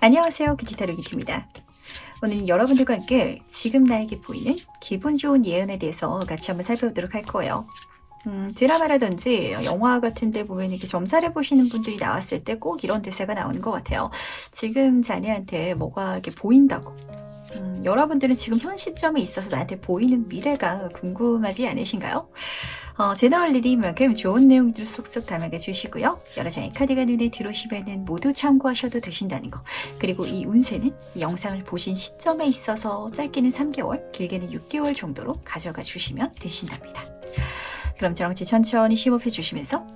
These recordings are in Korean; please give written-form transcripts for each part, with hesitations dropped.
안녕하세요. 뷰티타로 뷰티입니다. 오늘은 여러분들과 함께 지금 나에게 보이는 기분 좋은 예언에 대해서 같이 한번 살펴보도록 할 거예요. 드라마라든지 영화 같은 데 보면 이렇게 점사를 보시는 분들이 나왔을 때 꼭 이런 대사가 나오는 것 같아요. 지금 자네한테 뭐가 이렇게 보인다고. 여러분들은 지금 현 시점에 있어서 나한테 보이는 미래가 궁금하지 않으신가요? 제너럴 리딩만큼 좋은 내용들을 쏙쏙 담아가 주시고요. 여러 장의 카드가 눈에 들어오시면 모두 참고하셔도 되신다는 거. 그리고 이 운세는 이 영상을 보신 시점에 있어서 짧게는 3개월, 길게는 6개월 정도로 가져가 주시면 되신답니다. 그럼 저랑 같이 천천히 심호흡해 주시면서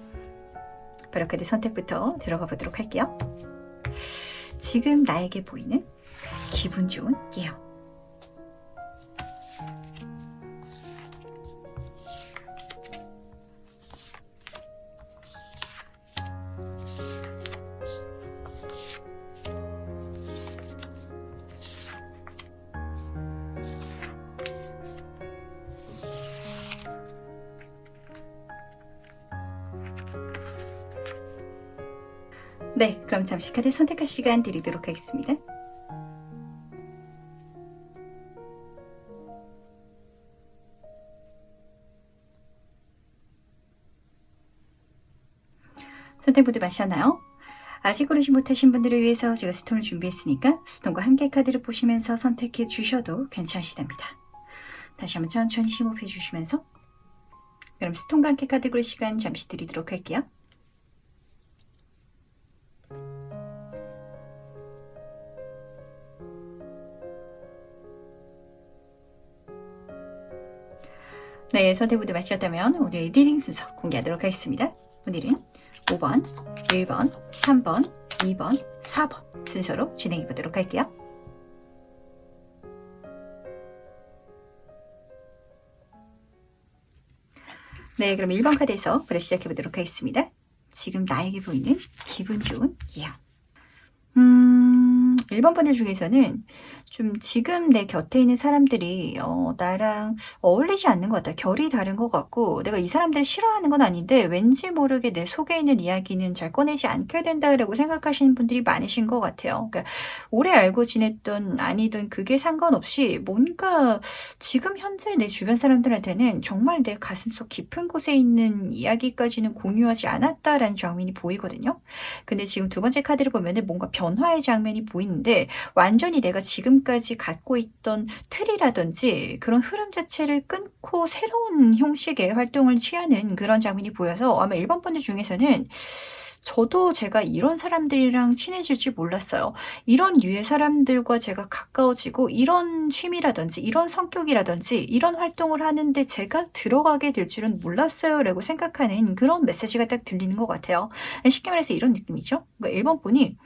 바로 카드 선택부터 들어가 보도록 할게요. 지금 나에게 보이는 기분 좋은 예언. 네, 그럼 잠시 카드 선택할 시간 드리도록 하겠습니다. 선택 모두 마셨나요? 아직 고르지 못하신 분들을 위해서 제가 스톤을 준비했으니까 스톤과 함께 카드를 보시면서 선택해 주셔도 괜찮으시답니다. 다시 한번 천천히 심호흡해 주시면서 그럼 스톤과 함께 카드 고를 시간 잠시 드리도록 할게요. 네, 선택 모두 마셨다면 오늘 리딩 순서 공개하도록 하겠습니다. 오늘은 5번, 1번, 3번, 2번, 4번 순서로 진행해 보도록 할게요. 네, 그럼 1번 카드에서 바로 시작해 보도록 하겠습니다. 지금 나에게 보이는 기분 좋은 예언. 1번 분들 중에서는 좀 지금 내 곁에 있는 사람들이 나랑 어울리지 않는 것 같다. 결이 다른 것 같고 내가 이 사람들을 싫어하는 건 아닌데 왠지 모르게 내 속에 있는 이야기는 잘 꺼내지 않게 된다라고 생각하시는 분들이 많으신 것 같아요. 그러니까 오래 알고 지냈던 아니든 그게 상관없이 뭔가 지금 현재 내 주변 사람들한테는 정말 내 가슴속 깊은 곳에 있는 이야기까지는 공유하지 않았다라는 장면이 보이거든요. 근데 지금 두 번째 카드를 보면은 뭔가 변화의 장면이 보이는데 완전히 내가 지금까지 갖고 있던 틀이라든지 그런 흐름 자체를 끊고 새로운 형식의 활동을 취하는 그런 장면이 보여서 아마 1번 분들 중에서는 저도 제가 이런 사람들이랑 친해질 줄 몰랐어요. 이런 류의 사람들과 제가 가까워지고 이런 취미라든지 이런 성격이라든지 이런 활동을 하는데 제가 들어가게 될 줄은 몰랐어요 라고 생각하는 그런 메시지가 딱 들리는 것 같아요. 쉽게 말해서 이런 느낌이죠. 그러니까 1번 분이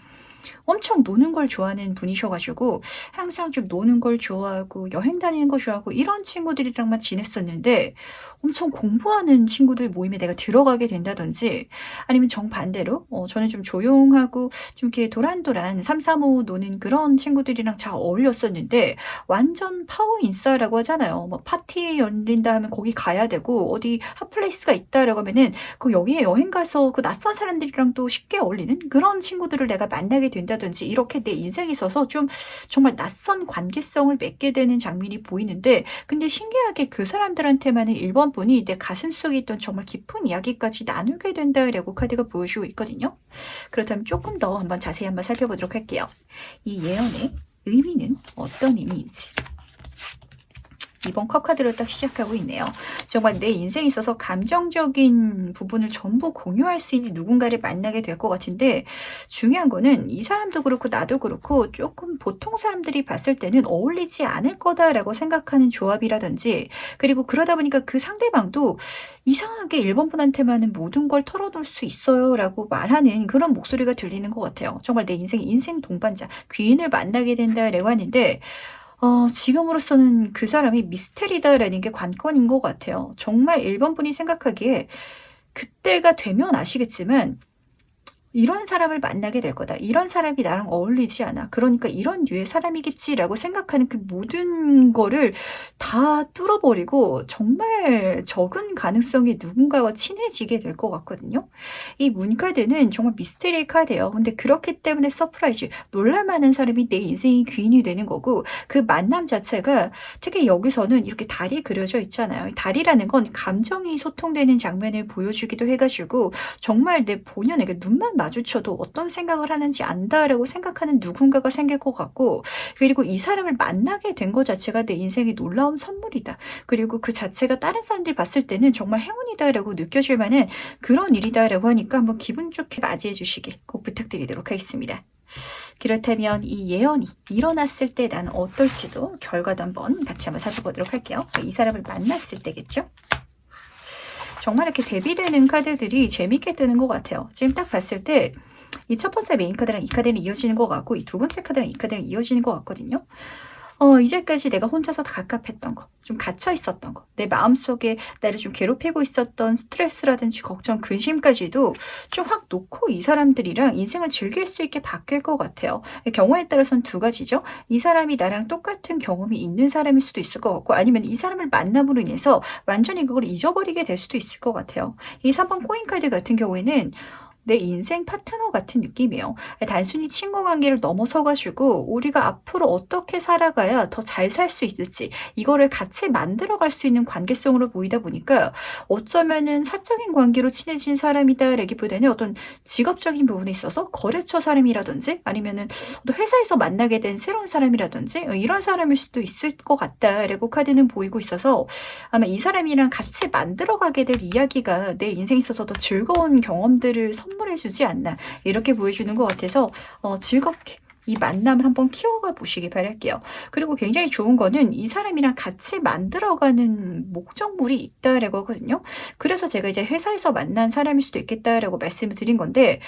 엄청 노는 걸 좋아하는 분이셔가지고 항상 좀 노는 걸 좋아하고 여행 다니는 거 좋아하고 이런 친구들이랑만 지냈었는데 엄청 공부하는 친구들 모임에 내가 들어가게 된다든지 아니면 정반대로 저는 좀 조용하고 좀 이렇게 도란도란 3, 4, 5 노는 그런 친구들이랑 잘 어울렸었는데 완전 파워 인싸라고 하잖아요. 뭐 파티 열린다 하면 거기 가야 되고 어디 핫플레이스가 있다라고 하면은 그 여기에 여행 가서 그 낯선 사람들이랑 또 쉽게 어울리는 그런 친구들을 내가 만나게 된다든지 이렇게 내 인생에 있어서 좀 정말 낯선 관계성을 맺게 되는 장면이 보이는데 근데 신기하게 그 사람들한테만은 1번 분이 내 가슴속에 있던 정말 깊은 이야기까지 나누게 된다라고 카드가 보여주고 있거든요. 그렇다면 조금 더 한번 자세히 한번 살펴보도록 할게요. 이 예언의 의미는 어떤 의미인지. 이번 컵 카드로 딱 시작하고 있네요. 정말 내 인생에 있어서 감정적인 부분을 전부 공유할 수 있는 누군가를 만나게 될 것 같은데 중요한 거는 이 사람도 그렇고 나도 그렇고 조금 보통 사람들이 봤을 때는 어울리지 않을 거다라고 생각하는 조합이라든지 그리고 그러다 보니까 그 상대방도 이상하게 1번 분한테만은 모든 걸 털어놓을 수 있어요 라고 말하는 그런 목소리가 들리는 것 같아요. 정말 내 인생 동반자, 귀인을 만나게 된다라고 하는데 지금으로서는 그 사람이 미스테리다라는 게 관건인 것 같아요. 정말 1번 분이 생각하기에 그때가 되면 아시겠지만 이런 사람을 만나게 될 거다. 이런 사람이 나랑 어울리지 않아. 그러니까 이런 류의 사람이겠지라고 생각하는 그 모든 거를 다 뚫어버리고 정말 적은 가능성이 누군가와 친해지게 될 것 같거든요. 이 문카드는 정말 미스테리 카드예요. 근데 그렇기 때문에 서프라이즈, 놀랄 만한 사람이 내 인생의 귀인이 되는 거고, 그 만남 자체가 특히 여기서는 이렇게 달이 그려져 있잖아요. 달이라는 건 감정이 소통되는 장면을 보여주기도 해가지고 정말 내 본연에게 눈만 마주쳐도 어떤 생각을 하는지 안다라고 생각하는 누군가가 생길 것 같고, 그리고 이 사람을 만나게 된 것 자체가 내 인생의 놀라운 선물이다. 그리고 그 자체가 다른 사람들이 봤을 때는 정말 행운이다라고 느껴질 만한 그런 일이다라고 하니까 한번 기분 좋게 맞이해 주시길 꼭 부탁드리도록 하겠습니다. 그렇다면 이 예언이 일어났을 때 나는 어떨지도 결과도 한번 같이 한번 살펴보도록 할게요. 이 사람을 만났을 때겠죠? 정말 이렇게 대비되는 카드들이 재밌게 뜨는 것 같아요. 지금 딱 봤을 때 이 첫 번째 메인 카드랑 이 카드는 이어지는 것 같고, 이 두 번째 카드랑 이 카드는 이어지는 것 같거든요. 이제까지 내가 혼자서 다 갑갑했던 거, 좀 갇혀 있었던 거, 내 마음속에 나를 좀 괴롭히고 있었던 스트레스라든지 걱정, 근심까지도 좀 확 놓고 이 사람들이랑 인생을 즐길 수 있게 바뀔 것 같아요. 경우에 따라서는 두 가지죠. 이 사람이 나랑 똑같은 경험이 있는 사람일 수도 있을 것 같고, 아니면 이 사람을 만남으로 인해서 완전히 그걸 잊어버리게 될 수도 있을 것 같아요. 이 3번 코인 카드 같은 경우에는 내 인생 파트너 같은 느낌이에요. 단순히 친구 관계를 넘어서가지고 우리가 앞으로 어떻게 살아가야 더 잘 살 수 있을지 이거를 같이 만들어갈 수 있는 관계성으로 보이다 보니까 어쩌면은 사적인 관계로 친해진 사람이다라기보다는 어떤 직업적인 부분에 있어서 거래처 사람이라든지 아니면은 또 회사에서 만나게 된 새로운 사람이라든지 이런 사람일 수도 있을 것 같다라고 카드는 보이고 있어서 아마 이 사람이랑 같이 만들어가게 될 이야기가 내 인생에 있어서 더 즐거운 경험들을 선물해주지 않나 이렇게 보여주는 것 같아서 즐겁게 이 만남을 한번 키워가 보시기 바랄게요. 그리고 굉장히 좋은 거는 이 사람이랑 같이 만들어가는 목적물이 있다라고 하거든요. 그래서 제가 이제 회사에서 만난 사람일 수도 있겠다라고 말씀을 드린 건데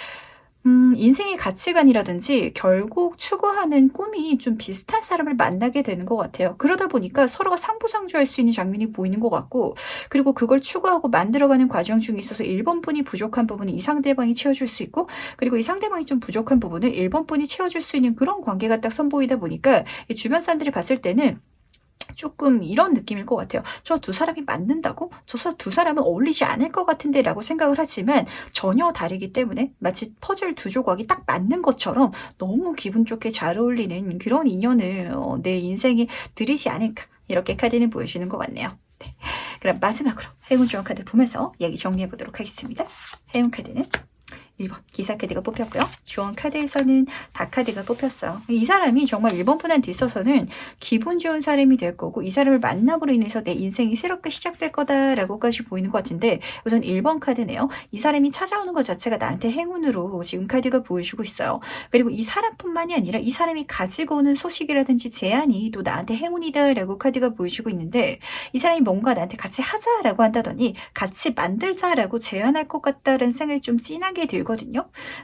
인생의 가치관이라든지 결국 추구하는 꿈이 좀 비슷한 사람을 만나게 되는 것 같아요. 그러다 보니까 서로가 상부상조할 수 있는 장면이 보이는 것 같고, 그리고 그걸 추구하고 만들어가는 과정 중에 있어서 1번 분이 부족한 부분은 이 상대방이 채워줄 수 있고, 그리고 이 상대방이 좀 부족한 부분을 1번 분이 채워줄 수 있는 그런 관계가 딱 선보이다 보니까 이 주변 사람들이 봤을 때는 조금 이런 느낌일 것 같아요. 저 두 사람이 맞는다고? 저 두 사람은 어울리지 않을 것 같은데 라고 생각을 하지만 전혀 다르기 때문에 마치 퍼즐 두 조각이 딱 맞는 것처럼 너무 기분 좋게 잘 어울리는 그런 인연을 내 인생에 들이지 않을까 이렇게 카드는 보여주는 것 같네요. 네. 그럼 마지막으로 행운 주원 카드 보면서 이야기 정리해 보도록 하겠습니다. 행운 카드는 1번 기사 카드가 뽑혔고요. 주원 카드에서는 다 카드가 뽑혔어요. 이 사람이 정말 1번 분한테 있어서는 기분 좋은 사람이 될 거고 이 사람을 만남으로 인해서 내 인생이 새롭게 시작될 거다라고까지 보이는 것 같은데 우선 1번 카드네요. 이 사람이 찾아오는 것 자체가 나한테 행운으로 지금 카드가 보여주고 있어요. 그리고 이 사람뿐만이 아니라 이 사람이 가지고 오는 소식이라든지 제안이 또 나한테 행운이다라고 카드가 보여주고 있는데 이 사람이 뭔가 나한테 같이 하자라고 한다더니 같이 만들자라고 제안할 것 같다라는 생각이 좀 진하게 들거든요.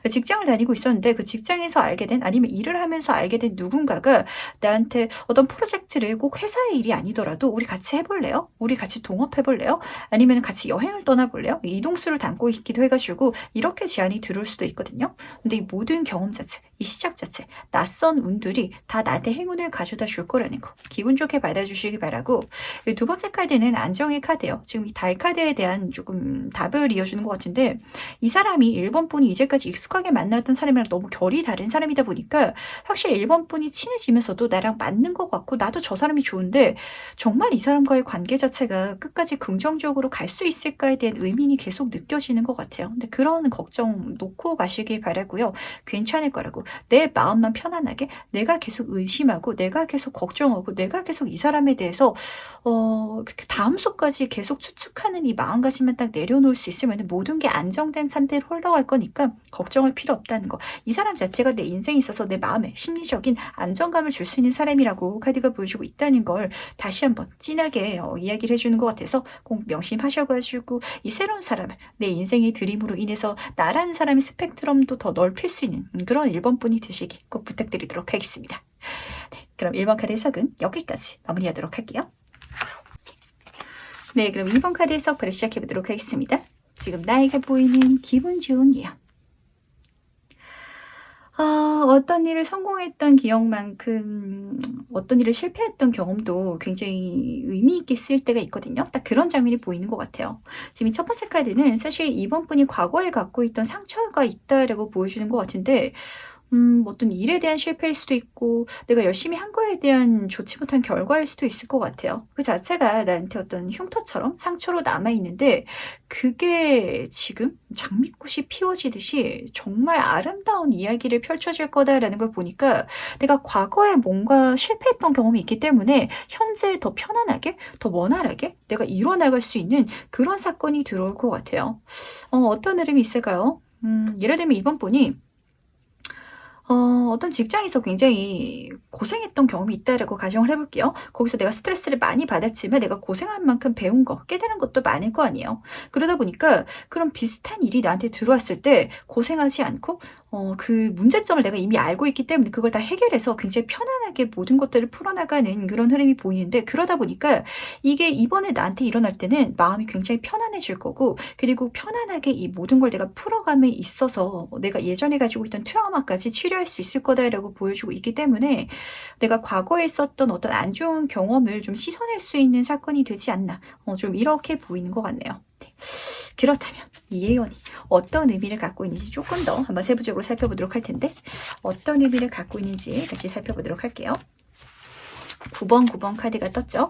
직장을 다니고 있었는데 그 직장에서 알게 된 아니면 일을 하면서 알게 된 누군가가 나한테 어떤 프로젝트를 꼭 회사의 일이 아니더라도 우리 같이 해볼래요? 우리 같이 동업해볼래요? 아니면 같이 여행을 떠나볼래요? 이동수를 담고 있기도 해가지고 이렇게 제안이 들어올 수도 있거든요. 근데 이 모든 경험 자체, 이 시작 자체, 낯선 운들이 다 나한테 행운을 가져다 줄 거라는 거 기분 좋게 받아주시기 바라고 두 번째 카드는 안정의 카드예요. 지금 이 달 카드에 대한 조금 답을 이어주는 것 같은데 이 사람이 1번 분이 이제까지 익숙하게 만났던 사람이랑 너무 결이 다른 사람이다 보니까 확실히 1번 분이 친해지면서도 나랑 맞는 것 같고 나도 저 사람이 좋은데 정말 이 사람과의 관계 자체가 끝까지 긍정적으로 갈 수 있을까에 대한 의문이 계속 느껴지는 것 같아요. 근데 그런 걱정 놓고 가시길 바라고요. 괜찮을 거라고. 내 마음만 편안하게 내가 계속 의심하고 내가 계속 걱정하고 내가 계속 이 사람에 대해서 다음 수까지 계속 추측하는 이 마음가짐만 딱 내려놓을 수 있으면 모든 게 안정된 상태로 흘러갈 거니까 걱정할 필요 없다는 거. 이 사람 자체가 내 인생에 있어서 내 마음에 심리적인 안정감을 줄 수 있는 사람이라고 카드가 보여주고 있다는 걸 다시 한번 진하게 이야기를 해주는 것 같아서 꼭 명심하셔가지고 이 새로운 사람을 내 인생의 드림으로 인해서 나라는 사람의 스펙트럼도 더 넓힐 수 있는 그런 1번 분이 되시길 꼭 부탁드리도록 하겠습니다. 네, 그럼 1번 카드 해석은 여기까지 마무리하도록 할게요. 네, 그럼 2번 카드 해석 바로 시작해보도록 하겠습니다. 지금 나에게 보이는 기분 좋은 예언. 어떤 일을 성공했던 기억만큼 어떤 일을 실패했던 경험도 굉장히 의미 있게 쓰일 때가 있거든요. 딱 그런 장면이 보이는 것 같아요. 지금 이 첫 번째 카드는 사실 이번 분이 과거에 갖고 있던 상처가 있다라고 보여주는 것 같은데 어떤 일에 대한 실패일 수도 있고 내가 열심히 한 거에 대한 좋지 못한 결과일 수도 있을 것 같아요. 그 자체가 나한테 어떤 흉터처럼 상처로 남아 있는데 그게 지금 장미꽃이 피어지듯이 정말 아름다운 이야기를 펼쳐질 거다라는 걸 보니까 내가 과거에 뭔가 실패했던 경험이 있기 때문에 현재 더 편안하게, 더 원활하게 내가 이뤄나갈 수 있는 그런 사건이 들어올 것 같아요. 어떤 흐름이 있을까요? 예를 들면 이번 분이 어떤 직장에서 굉장히 고생했던 경험이 있다라고 가정을 해 볼게요. 거기서 내가 스트레스를 많이 받았지만 내가 고생한 만큼 배운 거, 깨달은 것도 많을 거 아니에요. 그러다 보니까 그런 비슷한 일이 나한테 들어왔을 때 고생하지 않고 그 문제점을 내가 이미 알고 있기 때문에 그걸 다 해결해서 굉장히 편안하게 모든 것들을 풀어나가는 그런 흐름이 보이는데, 그러다 보니까 이게 이번에 나한테 일어날 때는 마음이 굉장히 편안해질 거고, 그리고 편안하게 이 모든 걸 내가 풀어감에 있어서 내가 예전에 가지고 있던 트라우마까지 치료할 수 있을 거다라고 보여주고 있기 때문에 내가 과거에 있었던 어떤 안 좋은 경험을 좀 씻어낼 수 있는 사건이 되지 않나, 좀 이렇게 보이는 것 같네요. 네. 그렇다면 이 예언이 어떤 의미를 갖고 있는지 조금 더 한번 세부적으로 살펴보도록 할 텐데, 어떤 의미를 갖고 있는지 같이 살펴보도록 할게요. 9번 카드가 떴죠.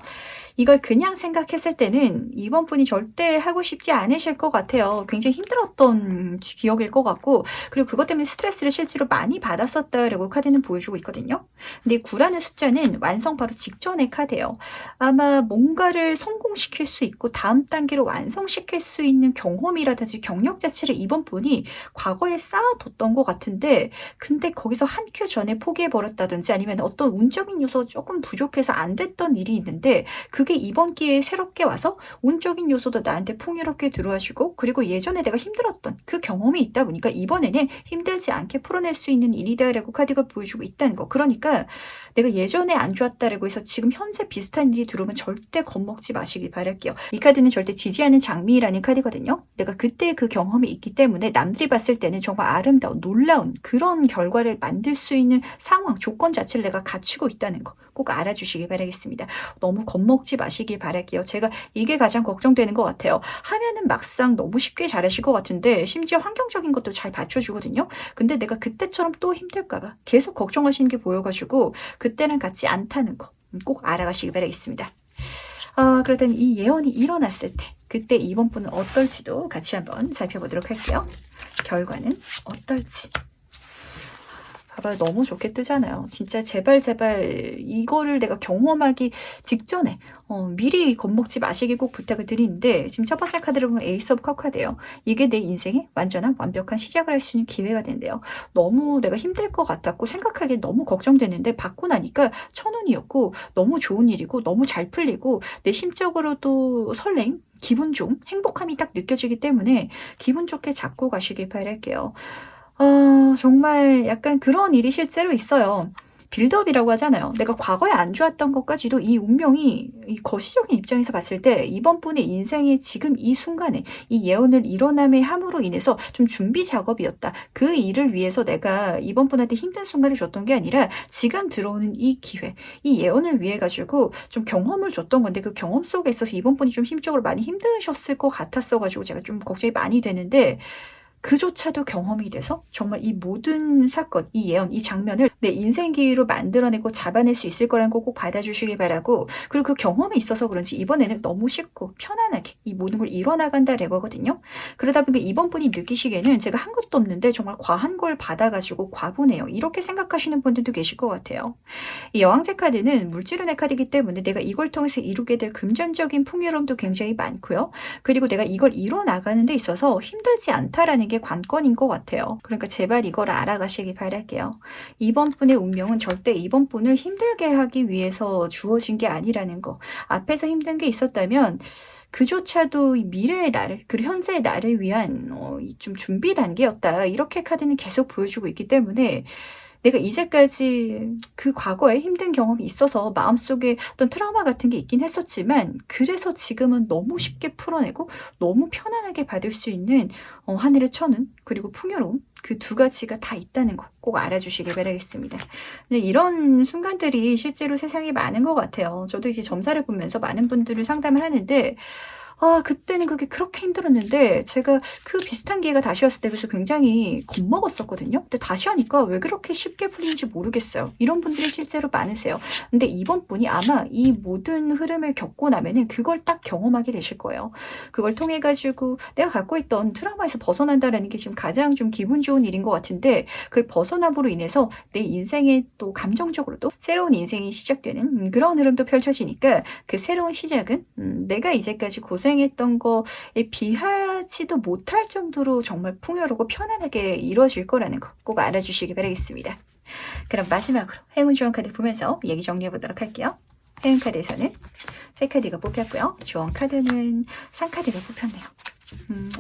이걸 그냥 생각했을 때는 이번 분이 절대 하고 싶지 않으실 것 같아요. 굉장히 힘들었던 기억일 것 같고, 그리고 그것 때문에 스트레스를 실제로 많이 받았었다라고 카드는 보여주고 있거든요. 근데 이 9라는 숫자는 완성 바로 직전의 카드예요. 아마 뭔가를 성공시킬 수 있고 다음 단계로 완성시킬 수 있는 경험이라든지 경력 자체를 이번 분이 과거에 쌓아뒀던 것 같은데, 근데 거기서 한 큐 전에 포기해버렸다든지 아니면 어떤 운적인 요소 조금 부족해서 안 됐던 일이 있는데, 그게 이번 기회에 새롭게 와서 운적인 요소도 나한테 풍요롭게 들어와주고, 그리고 예전에 내가 힘들었던 그 경험이 있다 보니까 이번에는 힘들지 않게 풀어낼 수 있는 일이다라고 카드가 보여주고 있다는 거. 그러니까 내가 예전에 안 좋았다라고 해서 지금 현재 비슷한 일이 들어오면 절대 겁먹지 마시길 바랄게요. 이 카드는 절대 지지하는 장미라는 카드거든요. 내가 그때 그 경험이 있기 때문에 남들이 봤을 때는 정말 아름다운, 놀라운 그런 결과를 만들 수 있는 상황, 조건 자체를 내가 갖추고 있다는 거 꼭 알아주시길 바라겠습니다. 너무 겁먹지 마시길 바랄게요. 제가 이게 가장 걱정되는 것 같아요. 하면은 막상 너무 쉽게 잘하실 것 같은데 심지어 환경적인 것도 잘 받쳐주거든요. 근데 내가 그때처럼 또 힘들까봐 계속 걱정하시는 게 보여가지고 그때랑 같지 않다는 거 꼭 알아가시길 바라겠습니다. 그렇다면 이 예언이 일어났을 때 그때 이번 분은 어떨지도 같이 한번 살펴보도록 할게요. 결과는 어떨지. 봐봐요. 너무 좋게 뜨잖아요. 진짜 제발 이거를 내가 경험하기 직전에 미리 겁먹지 마시길 꼭 부탁을 드리는데, 지금 첫 번째 카드를 보면 에이스 오브 컵 카드예요. 이게 내 인생의 완전한 완벽한 시작을 할 수 있는 기회가 된대요. 너무 내가 힘들 것 같았고 생각하기에 너무 걱정되는데 받고 나니까 천운이었고 너무 좋은 일이고 너무 잘 풀리고 내 심적으로도 설렘, 기분 좋음, 행복함이 딱 느껴지기 때문에 기분 좋게 잡고 가시길 바랄게요. 정말 약간 그런 일이 실제로 있어요. 빌드업이라고 하잖아요. 내가 과거에 안 좋았던 것까지도 이 운명이 이 거시적인 입장에서 봤을 때 이번 분의 인생의 지금 이 순간에 이 예언을 일어남에 함으로 인해서 좀 준비 작업이었다. 그 일을 위해서 내가 이번 분한테 힘든 순간을 줬던 게 아니라 지금 들어오는 이 기회, 이 예언을 위해 가지고 좀 경험을 줬던 건데, 그 경험 속에 있어서 이번 분이 좀 심적으로 많이 힘드셨을 것 같았어 가지고 제가 좀 걱정이 많이 되는데, 그조차도 경험이 돼서 정말 이 모든 사건, 이 예언, 이 장면을 내 인생 기회로 만들어내고 잡아낼 수 있을 거라는 거 꼭 받아주시길 바라고, 그리고 그 경험이 있어서 그런지 이번에는 너무 쉽고 편안하게 이 모든 걸 이뤄나간다라고 하거든요. 그러다 보니까 이번 분이 느끼시기에는 제가 한 것도 없는데 정말 과한 걸 받아가지고 과분해요. 이렇게 생각하시는 분들도 계실 것 같아요. 이 여왕제 카드는 물질운의 카드이기 때문에 내가 이걸 통해서 이루게 될 금전적인 풍요로움도 굉장히 많고요. 그리고 내가 이걸 이뤄나가는 데 있어서 힘들지 않다라는 게 관건인 것 같아요. 그러니까 제발 이걸 알아가시기 바랄게요. 이번 분의 운명은 절대 이번 분을 힘들게 하기 위해서 주어진 게 아니라는 거. 앞에서 힘든 게 있었다면 그조차도 이 미래의 나를, 그리고 현재의 나를 위한 좀 준비 단계였다. 이렇게 카드는 계속 보여주고 있기 때문에 내가 이제까지 그 과거에 힘든 경험이 있어서 마음속에 어떤 트라우마 같은 게 있긴 했었지만 그래서 지금은 너무 쉽게 풀어내고 너무 편안하게 받을 수 있는 하늘의 천운 그리고 풍요로움 그 두 가지가 다 있다는 거 꼭 알아주시길 바라겠습니다. 네, 이런 순간들이 실제로 세상에 많은 것 같아요. 저도 이제 점사를 보면서 많은 분들을 상담을 하는데 그때는 그게 그렇게 힘들었는데 제가 그 비슷한 기회가 다시 왔을 때 그래서 굉장히 겁먹었었거든요. 근데 다시 하니까 왜 그렇게 쉽게 풀리는지 모르겠어요. 이런 분들이 실제로 많으세요. 근데 이번 분이 아마 이 모든 흐름을 겪고 나면은 그걸 딱 경험하게 되실 거예요. 그걸 통해 가지고 내가 갖고 있던 트라우마에서 벗어난다라는 게 지금 가장 좀 기분 좋은 일인 것 같은데 그걸 벗어남으로 인해서 내 인생에 또 감정적으로도 새로운 인생이 시작되는 그런 흐름도 펼쳐지니까 그 새로운 시작은 내가 이제까지 고생했던 거에 비하지도 못할 정도로 정말 풍요롭고 편안하게 이루어질 거라는 거 꼭 알아주시기 바라겠습니다. 그럼 마지막으로 행운 조언 카드 보면서 얘기 정리해 보도록 할게요. 행운 카드에서는 세 카드가 뽑혔고요. 조언 카드는 3카드가 뽑혔네요.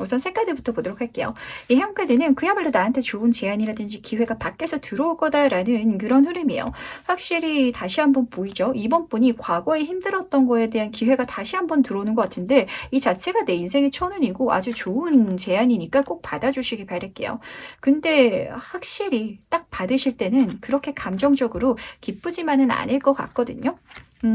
우선 세 카드부터 보도록 할게요. 이 행운 카드는 그야말로 나한테 좋은 제안이라든지 기회가 밖에서 들어올 거다라는 그런 흐름이에요. 확실히 다시 한번 보이죠. 이번 분이 과거에 힘들었던 거에 대한 기회가 다시 한번 들어오는 것 같은데 이 자체가 내 인생의 천운이고 아주 좋은 제안이니까 꼭 받아주시기 바랄게요. 근데 확실히 딱 받으실 때는 그렇게 감정적으로 기쁘지만은 않을 것 같거든요.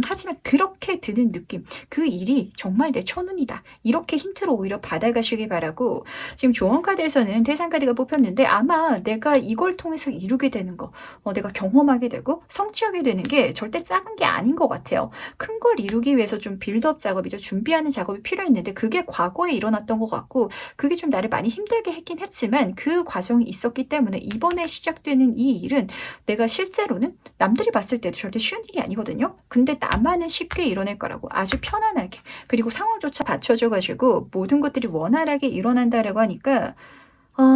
하지만 그렇게 드는 느낌, 그 일이 정말 내 천운이다. 이렇게 힌트로 오히려 받아가시길 바라고 지금 조언카드에서는 태산카드가 뽑혔는데 아마 내가 이걸 통해서 이루게 되는 거, 내가 경험하게 되고 성취하게 되는 게 절대 작은 게 아닌 것 같아요. 큰 걸 이루기 위해서 좀 빌드업 작업이죠. 준비하는 작업이 필요했는데 그게 과거에 일어났던 것 같고 그게 좀 나를 많이 힘들게 했긴 했지만 그 과정이 있었기 때문에 이번에 시작되는 이 일은 내가 실제로는 남들이 봤을 때도 절대 쉬운 일이 아니거든요. 근데 나만은 쉽게 이뤄낼 거라고 아주 편안하게 그리고 상황조차 받쳐줘 가지고 모든 것들이 원활하게 일어난다라고 하니까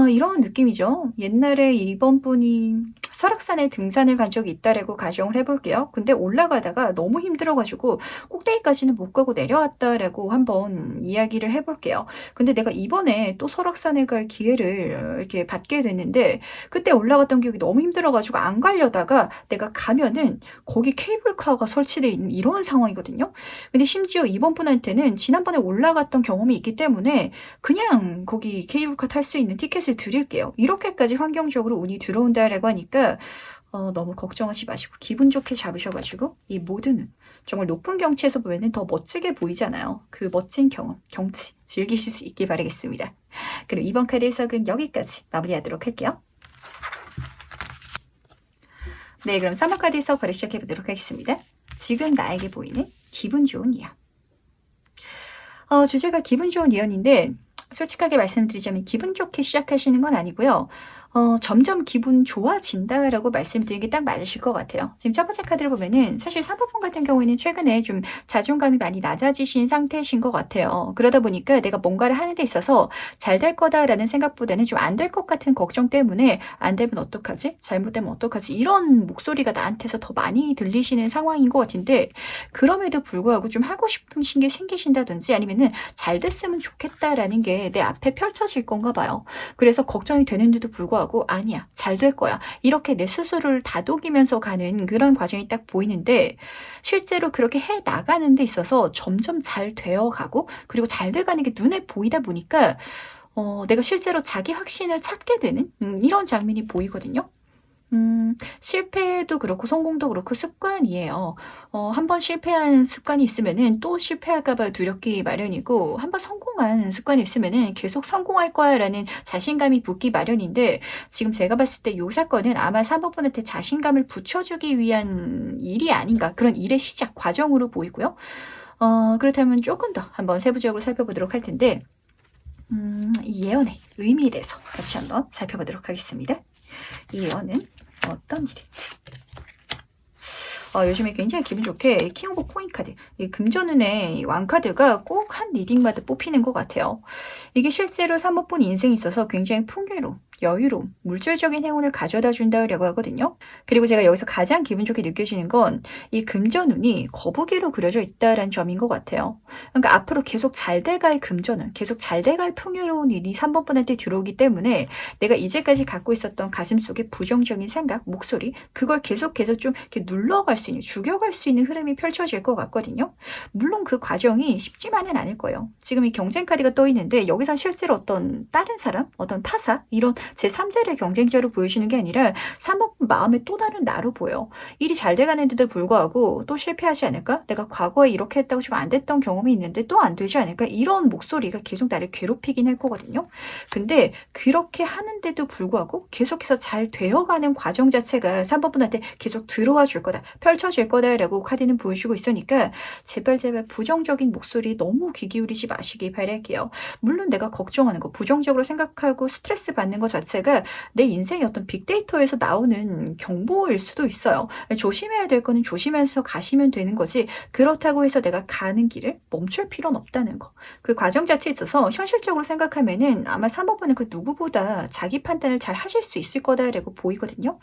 이런 느낌이죠. 옛날에 이번 분이 설악산에 등산을 간 적이 있다라고 가정을 해볼게요. 근데 올라가다가 너무 힘들어가지고 꼭대기까지는 못 가고 내려왔다라고 한번 이야기를 해볼게요. 근데 내가 이번에 또 설악산에 갈 기회를 이렇게 받게 됐는데 그때 올라갔던 기억이 너무 힘들어가지고 안 가려다가 내가 가면은 거기 케이블카가 설치되어 있는 이런 상황이거든요. 근데 심지어 이번 분한테는 지난번에 올라갔던 경험이 있기 때문에 그냥 거기 케이블카 탈 수 있는 티켓을 드릴게요. 이렇게까지 환경적으로 운이 들어온다라고 하니까 너무 걱정하지 마시고 기분 좋게 잡으셔가지고 이 모든 정말 높은 경치에서 보면 더 멋지게 보이잖아요. 그 멋진 경치 즐기실 수 있길 바라겠습니다. 그럼 이번 카드 해석은 여기까지 마무리하도록 할게요. 네, 그럼 3번 카드 해석 바로 시작해 보도록 하겠습니다. 지금 나에게 보이는 기분 좋은 이야기. 주제가 기분 좋은 예언인데 솔직하게 말씀드리자면 기분 좋게 시작하시는 건 아니고요. 점점 기분 좋아진다라고 말씀드리는 게 딱 맞으실 것 같아요. 지금 첫 번째 카드를 보면은 사실 사모분 같은 경우에는 최근에 좀 자존감이 많이 낮아지신 상태이신 것 같아요. 그러다 보니까 내가 뭔가를 하는 데 있어서 잘 될 거다라는 생각보다는 좀 안 될 것 같은 걱정 때문에 안 되면 어떡하지? 잘못되면 어떡하지? 이런 목소리가 나한테서 더 많이 들리시는 상황인 것 같은데 그럼에도 불구하고 좀 하고 싶으신 게 생기신다든지 아니면은 잘 됐으면 좋겠다라는 게 내 앞에 펼쳐질 건가 봐요. 그래서 걱정이 되는데도 불구하고 아니야, 잘 될 거야. 이렇게 내 스스로를 다독이면서 가는 그런 과정이 딱 보이는데 실제로 그렇게 해 나가는 데 있어서 점점 잘 되어가고 그리고 잘 돼가는 게 눈에 보이다 보니까 내가 실제로 자기 확신을 찾게 되는 이런 장면이 보이거든요. 실패도 그렇고 성공도 그렇고 습관이에요. 한번 실패한 습관이 있으면은 또 실패할까봐 두렵기 마련이고 한번 성공한 습관이 있으면은 계속 성공할 거야라는 자신감이 붙기 마련인데 지금 제가 봤을 때 이 사건은 아마 사모분한테 자신감을 붙여주기 위한 일이 아닌가 그런 일의 시작 과정으로 보이고요. 그렇다면 조금 더 한번 세부적으로 살펴보도록 할 텐데 이 예언의 의미에 대해서 같이 한번 살펴보도록 하겠습니다. 이 예언은 어떤 일인지. 요즘에 굉장히 기분 좋게 킹 오브 코인 카드, 이 금전운의 왕카드가 꼭 한 리딩마다 뽑히는 것 같아요. 이게 실제로 사모분 인생에 있어서 굉장히 풍요로움, 여유로움, 물질적인 행운을 가져다 준다고 하거든요. 그리고 제가 여기서 가장 기분 좋게 느껴지는 건 이 금전운이 거북이로 그려져 있다라는 점인 것 같아요. 그러니까 앞으로 계속 잘 돼갈 금전운, 계속 잘 돼갈 풍요로운 일이 3번 분한테 들어오기 때문에 내가 이제까지 갖고 있었던 가슴속에 부정적인 생각, 목소리, 그걸 계속해서 좀 이렇게 눌러갈 수 있는, 죽여갈 수 있는 흐름이 펼쳐질 것 같거든요. 물론 그 과정이 쉽지만은 않을 거예요. 지금 이 경쟁 카드가 떠 있는데 여기서 실제로 어떤 다른 사람, 어떤 타사, 이런 제3자를 경쟁자로 보여주는 게 아니라 3번 마음의 또 다른 나로 보여. 일이 잘 돼가는데도 불구하고 또 실패하지 않을까? 내가 과거에 이렇게 했다고 좀 안 됐던 경험이 있는데 또 안 되지 않을까? 이런 목소리가 계속 나를 괴롭히긴 할 거거든요. 근데 그렇게 하는데도 불구하고 계속해서 잘 되어가는 과정 자체가 3번 분한테 계속 들어와 줄 거다, 펼쳐질 거다라고 카드는 보여주고 있으니까 제발 부정적인 목소리 너무 귀 기울이지 마시길 바랄게요. 물론 내가 걱정하는 거, 부정적으로 생각하고 스트레스 받는 것 자체가 내 인생의 어떤 빅데이터에서 나오는 경보일 수도 있어요. 조심해야 될 거는 조심해서 가시면 되는 거지, 그렇다고 해서 내가 가는 길을 멈출 필요는 없다는 거. 그 과정 자체에 있어서 현실적으로 생각하면은 아마 3번분은 그 누구보다 자기 판단을 잘 하실 수 있을 거다라고 보이거든요.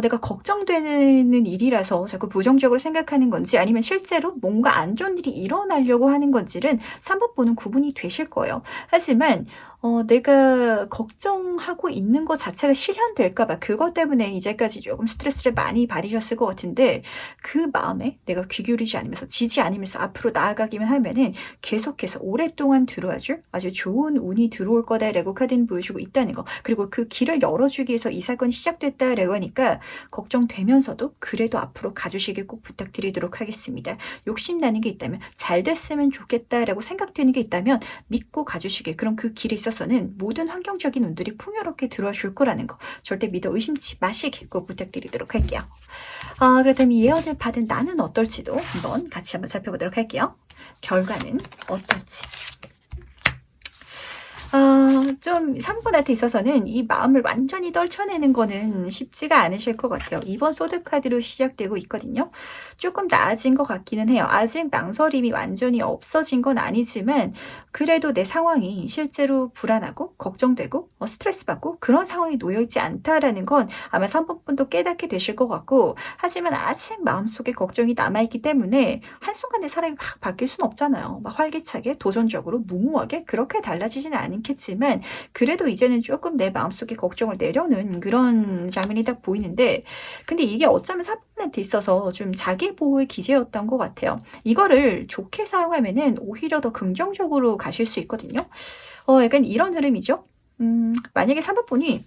내가 걱정되는 일이라서 자꾸 부정적으로 생각하는 건지 아니면 실제로 뭔가 안 좋은 일이 일어나려고 하는 건지는 3번분은 구분이 되실 거예요. 하지만 내가 걱정하고 있는 것 자체가 실현될까 봐 그것 때문에 이제까지 조금 스트레스를 많이 받으셨을 것 같은데, 그 마음에 내가 귀 기울이지 않으면서 지지 않으면서 앞으로 나아가기만 하면은 계속해서 오랫동안 들어와줄 아주 좋은 운이 들어올 거다라고 카드는 보여주고 있다는 거. 그리고 그 길을 열어주기 위해서 이 사건이 시작됐다라고 하니까 걱정되면서도 그래도 앞으로 가주시길 꼭 부탁드리도록 하겠습니다. 욕심나는 게 있다면, 잘 됐으면 좋겠다라고 생각되는 게 있다면 믿고 가주시길, 그럼 그 길에 있어서는 모든 환경적인 운들이 풍요롭게 들어와 줄 거라는 거 절대 믿어 의심치 마시길 꼭 부탁드리도록 할게요. 그렇다면 이 예언을 받은 나는 어떨지도 같이 한번 살펴보도록 할게요. 결과는 어떨지. 좀 3분한테 있어서는 이 마음을 완전히 떨쳐내는 거는 쉽지가 않으실 것 같아요. 이번 소드카드로 시작되고 있거든요. 조금 나아진 것 같기는 해요. 아직 망설임이 완전히 없어진 건 아니지만 그래도 내 상황이 실제로 불안하고 걱정되고 스트레스 받고 그런 상황이 놓여있지 않다라는 건 아마 3번 분도 깨닫게 되실 것 같고, 하지만 아직 마음속에 걱정이 남아있기 때문에 한순간에 사람이 막 바뀔 수는 없잖아요. 막 활기차게 도전적으로 무모하게 그렇게 달라지지는 않겠지만 그래도 이제는 조금 내 마음속에 걱정을 내려는 그런 장면이 딱 보이는데, 근데 이게 어쩌면 3분한테 있어서 좀 자기 보호의 기제였던 것 같아요. 이거를 좋게 사용하면은 오히려 더 긍정적으로 가실 수 있거든요. 약간 이런 흐름이죠. 만약에 3번분이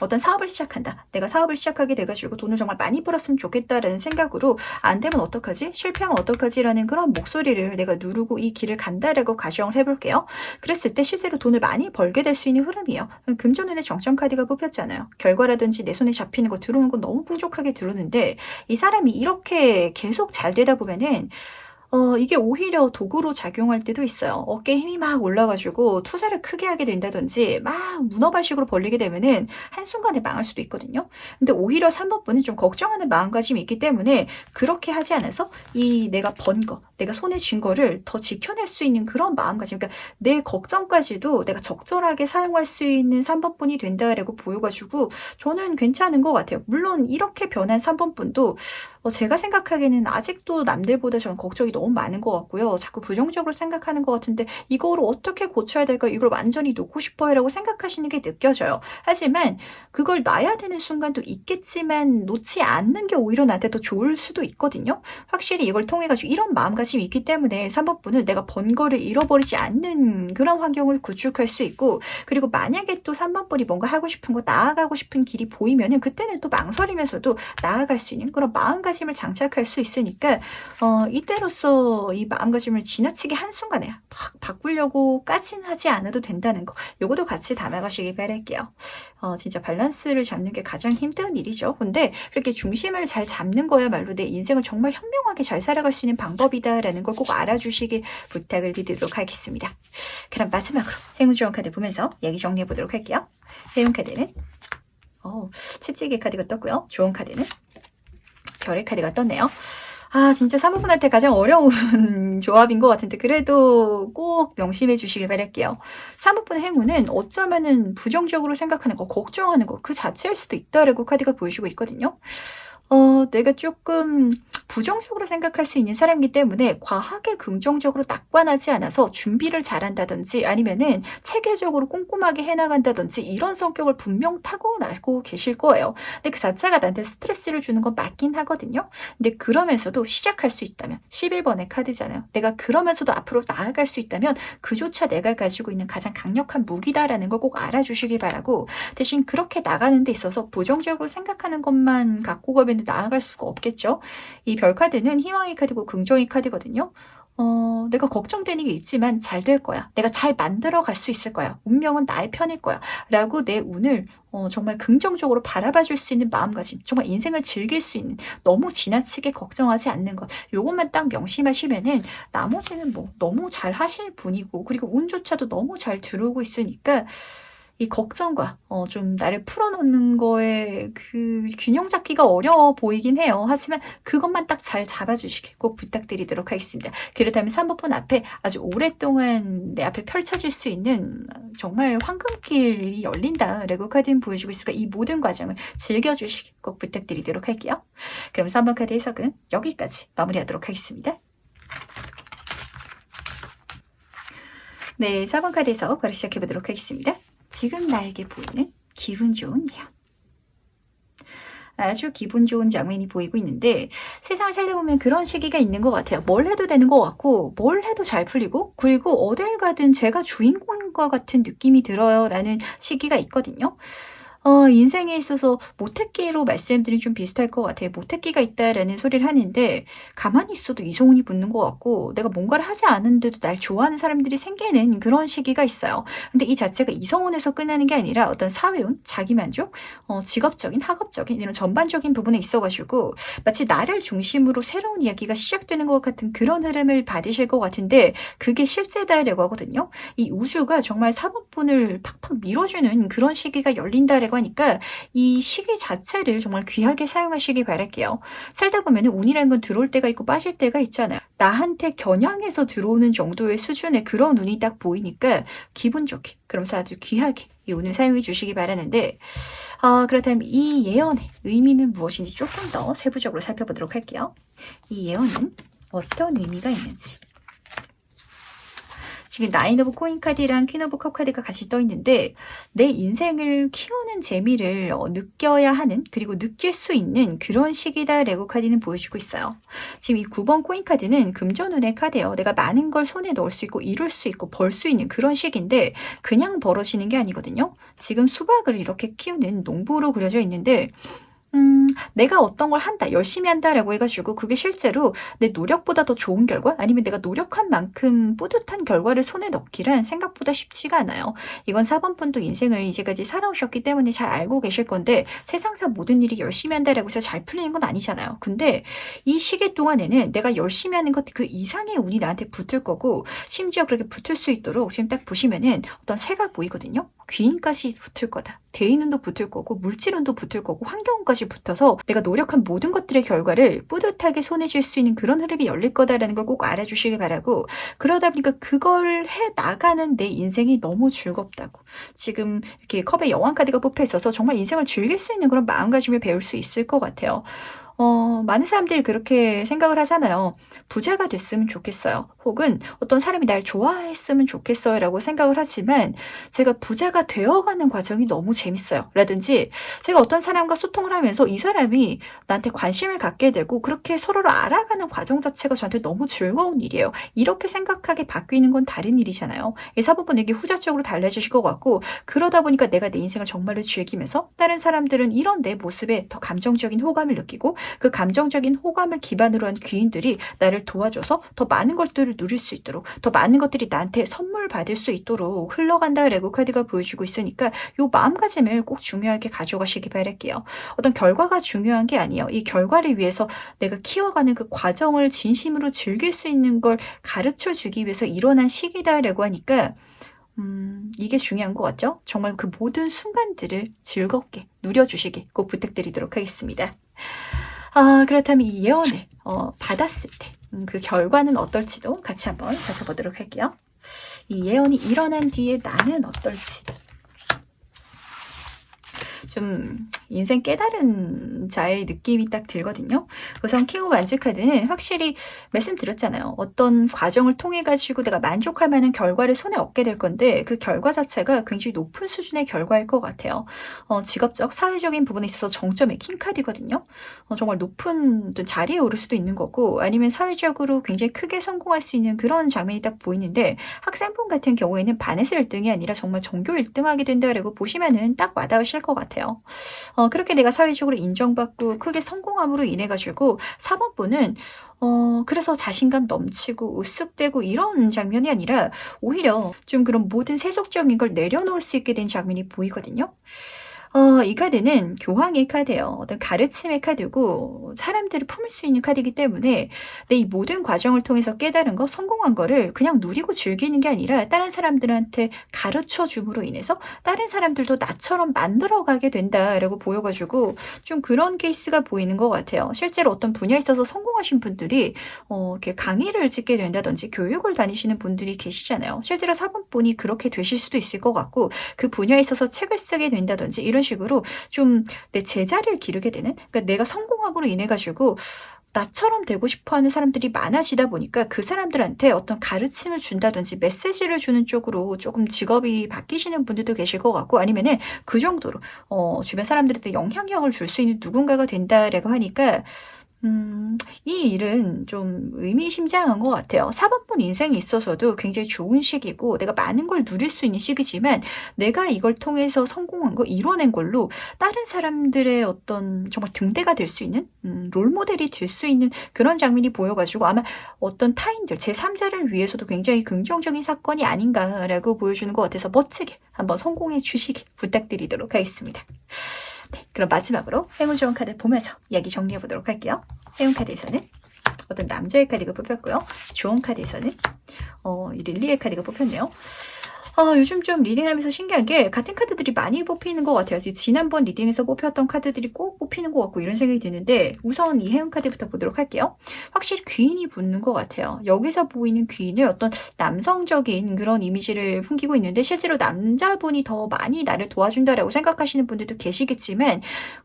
어떤 사업을 시작한다, 내가 사업을 시작하게 돼가지고 돈을 정말 많이 벌었으면 좋겠다라는 생각으로 안 되면 어떡하지? 실패하면 어떡하지? 라는 그런 목소리를 내가 누르고 이 길을 간다라고 가정을 해볼게요. 그랬을 때 실제로 돈을 많이 벌게 될 수 있는 흐름이에요. 금전운의 정천카드가 뽑혔잖아요. 결과라든지 내 손에 잡히는 거 들어오는 건 너무 풍족하게 들어오는데, 이 사람이 이렇게 계속 잘 되다 보면은 이게 오히려 도구로 작용할 때도 있어요. 어깨에 힘이 막 올라가지고 투자를 크게 하게 된다든지 막 문어발식으로 벌리게 되면은 한순간에 망할 수도 있거든요. 근데 오히려 3번 분은 좀 걱정하는 마음가짐이 있기 때문에 그렇게 하지 않아서 이 내가 번 거, 내가 손에 쥔 거를 더 지켜낼 수 있는 그런 마음가짐, 그러니까 내 걱정까지도 내가 적절하게 사용할 수 있는 3번 분이 된다라고 보여가지고 저는 괜찮은 것 같아요. 물론 이렇게 변한 3번 분도 제가 생각하기에는 아직도 남들보다 저는 걱정이 너무 많은 것 같고요. 자꾸 부정적으로 생각하는 것 같은데 이거를 어떻게 고쳐야 될까? 이걸 완전히 놓고 싶어요 라고 생각하시는 게 느껴져요. 하지만 그걸 놔야 되는 순간도 있겠지만 놓지 않는 게 오히려 나한테 더 좋을 수도 있거든요. 확실히 이걸 통해 가지고 이런 마음가짐이 있기 때문에 3번 분은 내가 번 거를 잃어버리지 않는 그런 환경을 구축할 수 있고, 그리고 만약에 또 3번 분이 뭔가 하고 싶은 거, 나아가고 싶은 길이 보이면은 그때는 또 망설이면서도 나아갈 수 있는 그런 마음가짐을 장착할 수 있으니까 이때로서 이 마음가짐을 지나치게 한순간에 확 바꾸려고까지는 하지 않아도 된다는 거, 요것도 같이 담아가시기 바랄게요. 진짜 밸런스를 잡는 게 가장 힘든 일이죠. 근데 그렇게 중심을 잘 잡는 거야말로 내 인생을 정말 현명하게 잘 살아갈 수 있는 방법이다라는 걸 꼭 알아주시길 부탁을 드리도록 하겠습니다. 그럼 마지막으로 행운 좋은 카드 보면서 얘기 정리해 보도록 할게요. 행운 카드는 채찍의 카드가 떴고요. 좋은 카드는 별의 카드가 떴네요. 진짜 사모분한테 가장 어려운 조합인 것 같은데 그래도 꼭 명심해 주시길 바랄게요. 사모분의 행운은 어쩌면은 부정적으로 생각하는 거, 걱정하는 거 그 자체일 수도 있다라고 카드가 보여주고 있거든요. 내가 조금 부정적으로 생각할 수 있는 사람이기 때문에 과하게 긍정적으로 낙관하지 않아서 준비를 잘한다든지 아니면은 체계적으로 꼼꼼하게 해나간다든지 이런 성격을 분명 타고나고 계실 거예요. 근데 그 자체가 나한테 스트레스를 주는 건 맞긴 하거든요. 근데 그러면서도 시작할 수 있다면 11번의 카드잖아요. 내가 그러면서도 앞으로 나아갈 수 있다면 그조차 내가 가지고 있는 가장 강력한 무기다라는 걸 꼭 알아주시길 바라고 대신 그렇게 나가는 데 있어서 부정적으로 생각하는 것만 갖고 가면 나아갈 수가 없겠죠. 이 별 카드는 희망의 카드고 긍정의 카드거든요. 내가 걱정되는 게 있지만 잘 될 거야. 내가 잘 만들어 갈 수 있을 거야. 운명은 나의 편일 거야. 라고 내 운을 정말 긍정적으로 바라봐 줄 수 있는 마음가짐. 정말 인생을 즐길 수 있는 너무 지나치게 걱정하지 않는 것. 요것만 딱 명심하시면은 나머지는 뭐 너무 잘 하실 분이고 그리고 운조차도 너무 잘 들어오고 있으니까 이 걱정과 좀 나를 풀어놓는 거에 그 균형 잡기가 어려워 보이긴 해요. 하지만 그것만 딱 잘 잡아주시길 꼭 부탁드리도록 하겠습니다. 그렇다면 3번 앞에 아주 오랫동안 내 앞에 펼쳐질 수 있는 정말 황금길이 열린다라고 카드는 보여주고 있으니까 이 모든 과정을 즐겨주시길 꼭 부탁드리도록 할게요. 그럼 3번 카드 해석은 여기까지 마무리하도록 하겠습니다. 네, 4번 카드 해석 바로 시작해보도록 하겠습니다. 지금 나에게 보이는 기분 좋은 예언. 아주 기분 좋은 장면이 보이고 있는데 세상을 살다 보면 그런 시기가 있는 것 같아요. 뭘 해도 되는 것 같고 뭘 해도 잘 풀리고 그리고 어딜 가든 제가 주인공과 같은 느낌이 들어요 라는 시기가 있거든요. 인생에 있어서 모태기로 말씀드리면 좀 비슷할 것 같아요. 모태기가 있다라는 소리를 하는데 가만히 있어도 이성운이 붙는 것 같고 내가 뭔가를 하지 않은데도 날 좋아하는 사람들이 생기는 그런 시기가 있어요. 근데 이 자체가 이성운에서 끝나는 게 아니라 어떤 사회운, 자기만족, 직업적인, 학업적인 이런 전반적인 부분에 있어가지고 마치 나를 중심으로 새로운 이야기가 시작되는 것 같은 그런 흐름을 받으실 것 같은데 그게 실제다라고 하거든요. 이 우주가 정말 사법분을 팍팍 밀어주는 그런 시기가 열린다라고 하니까 이 시기 자체를 정말 귀하게 사용하시기 바랄게요. 살다 보면 운이라는 건 들어올 때가 있고 빠질 때가 있잖아요. 나한테 겨냥해서 들어오는 정도의 수준의 그런 운이 딱 보이니까 기분 좋게 그러면서 아주 귀하게 이 운을 사용해 주시기 바라는데 그렇다면 이 예언의 의미는 무엇인지 조금 더 세부적으로 살펴보도록 할게요. 이 예언은 어떤 의미가 있는지 지금 나인 오브 코인 카드랑 퀸 오브 컵 카드가 같이 떠 있는데 내 인생을 키우는 재미를 느껴야 하는 그리고 느낄 수 있는 그런 시기다 레고 카드는 보여주고 있어요. 지금 이 9번 코인 카드는 금전운의 카드예요. 내가 많은 걸 손에 넣을 수 있고 이룰 수 있고 벌 수 있는 그런 시기인데 그냥 벌어지는 게 아니거든요. 지금 수박을 이렇게 키우는 농부로 그려져 있는데 내가 어떤 걸 한다, 열심히 한다라고 해가지고 그게 실제로 내 노력보다 더 좋은 결과 아니면 내가 노력한 만큼 뿌듯한 결과를 손에 넣기란 생각보다 쉽지가 않아요. 이건 4번 분도 인생을 이제까지 살아오셨기 때문에 잘 알고 계실 건데 세상사 모든 일이 열심히 한다라고 해서 잘 풀리는 건 아니잖아요. 근데 이 시기 동안에는 내가 열심히 하는 것 그 이상의 운이 나한테 붙을 거고 심지어 그렇게 붙을 수 있도록 지금 딱 보시면은 어떤 새가 보이거든요. 귀인까지 붙을 거다. 대인운도 붙을 거고 물질운도 붙을 거고 환경운까지 붙어서 내가 노력한 모든 것들의 결과를 뿌듯하게 손에 쥘 수 있는 그런 흐름이 열릴 거다라는 걸 꼭 알아주시길 바라고 그러다 보니까 그걸 해 나가는 내 인생이 너무 즐겁다고 지금 이렇게 컵에 여왕 카드가 뽑혀 있어서 정말 인생을 즐길 수 있는 그런 마음가짐을 배울 수 있을 것 같아요. 많은 사람들이 그렇게 생각을 하잖아요. 부자가 됐으면 좋겠어요. 혹은 어떤 사람이 날 좋아했으면 좋겠어요. 라고 생각을 하지만 제가 부자가 되어가는 과정이 너무 재밌어요. 라든지 제가 어떤 사람과 소통을 하면서 이 사람이 나한테 관심을 갖게 되고 그렇게 서로를 알아가는 과정 자체가 저한테 너무 즐거운 일이에요. 이렇게 생각하게 바뀌는 건 다른 일이잖아요. 이 사법은 이게 후자적으로 달라지실 것 같고 그러다 보니까 내가 내 인생을 정말로 즐기면서 다른 사람들은 이런 내 모습에 더 감정적인 호감을 느끼고 그 감정적인 호감을 기반으로 한 귀인들이 나를 도와줘서 더 많은 것들을 누릴 수 있도록 더 많은 것들이 나한테 선물 받을 수 있도록 흘러간다 레고 카드가 보여주고 있으니까 이 마음가짐을 꼭 중요하게 가져가시기 바랄게요. 어떤 결과가 중요한 게 아니에요. 이 결과를 위해서 내가 키워가는 그 과정을 진심으로 즐길 수 있는 걸 가르쳐 주기 위해서 일어난 시기다 라고 하니까 이게 중요한 것 같죠? 정말 그 모든 순간들을 즐겁게 누려주시길 꼭 부탁드리도록 하겠습니다. 그렇다면 이 예언의 받았을 때 그 결과는 어떨지도 같이 한번 살펴보도록 할게요. 이 예언이 일어난 뒤에 나는 어떨지. 좀 인생 깨달은 자의 느낌이 딱 들거든요. 우선 킹 오브 완즈 카드는 확실히 말씀드렸잖아요. 어떤 과정을 통해 가지고 내가 만족할 만한 결과를 손에 얻게 될 건데 그 결과 자체가 굉장히 높은 수준의 결과일 것 같아요. 직업적, 사회적인 부분에 있어서 정점의 킹 카드거든요. 정말 높은 어떤 자리에 오를 수도 있는 거고 아니면 사회적으로 굉장히 크게 성공할 수 있는 그런 장면이 딱 보이는데 학생분 같은 경우에는 반에서 1등이 아니라 정말 전교 1등하게 된다라고 보시면은 딱 와닿으실 것 같아요. 그렇게 내가 사회적으로 인정받고 크게 성공함으로 인해 가지고 4번 분은 그래서 자신감 넘치고 으쓱대고 이런 장면이 아니라 오히려 좀 그런 모든 세속적인 걸 내려놓을 수 있게 된 장면이 보이거든요. 이 카드는 교황의 카드예요. 어떤 가르침의 카드고 사람들을 품을 수 있는 카드이기 때문에 내 이 모든 과정을 통해서 깨달은 거, 성공한 거를 그냥 누리고 즐기는 게 아니라 다른 사람들한테 가르쳐 줌으로 인해서 다른 사람들도 나처럼 만들어가게 된다라고 보여가지고 좀 그런 케이스가 보이는 것 같아요. 실제로 어떤 분야에 있어서 성공하신 분들이 이렇게 강의를 찍게 된다든지 교육을 다니시는 분들이 계시잖아요. 실제로 사본분이 그렇게 되실 수도 있을 것 같고 그 분야에 있어서 책을 쓰게 된다든지 이런 식으로 좀 내 제자리를 기르게 되는, 그러니까 내가 성공함으로 인해 가지고 나처럼 되고 싶어 하는 사람들이 많아지다 보니까 그 사람들한테 어떤 가르침을 준다든지 메시지를 주는 쪽으로 조금 직업이 바뀌시는 분들도 계실 것 같고 아니면은 그 정도로 주변 사람들한테 영향력을 줄 수 있는 누군가가 된다라고 하니까 이 일은 좀 의미심장한 것 같아요. 4번분 인생에 있어서도 굉장히 좋은 시기고 내가 많은 걸 누릴 수 있는 시기지만 내가 이걸 통해서 성공한 거 이뤄낸 걸로 다른 사람들의 어떤 정말 등대가 될 수 있는 롤모델이 될 수 있는 그런 장면이 보여가지고 아마 어떤 타인들 제3자를 위해서도 굉장히 긍정적인 사건이 아닌가라고 보여주는 것 같아서 멋지게 한번 성공해 주시길 부탁드리도록 하겠습니다. 네, 그럼 마지막으로 행운 좋은 카드 보면서 이야기 정리해 보도록 할게요. 행운 카드에서는 어떤 남자의 카드가 뽑혔고요. 좋은 카드에서는 이 릴리의 카드가 뽑혔네요. 요즘 좀 리딩하면서 신기한 게 같은 카드들이 많이 뽑히는 것 같아요. 지난번 리딩에서 뽑혔던 카드들이 꼭 뽑히는 것 같고 이런 생각이 드는데 우선 이 해운 카드부터 보도록 할게요. 확실히 귀인이 붙는 것 같아요. 여기서 보이는 귀인은 어떤 남성적인 그런 이미지를 풍기고 있는데 실제로 남자분이 더 많이 나를 도와준다라고 생각하시는 분들도 계시겠지만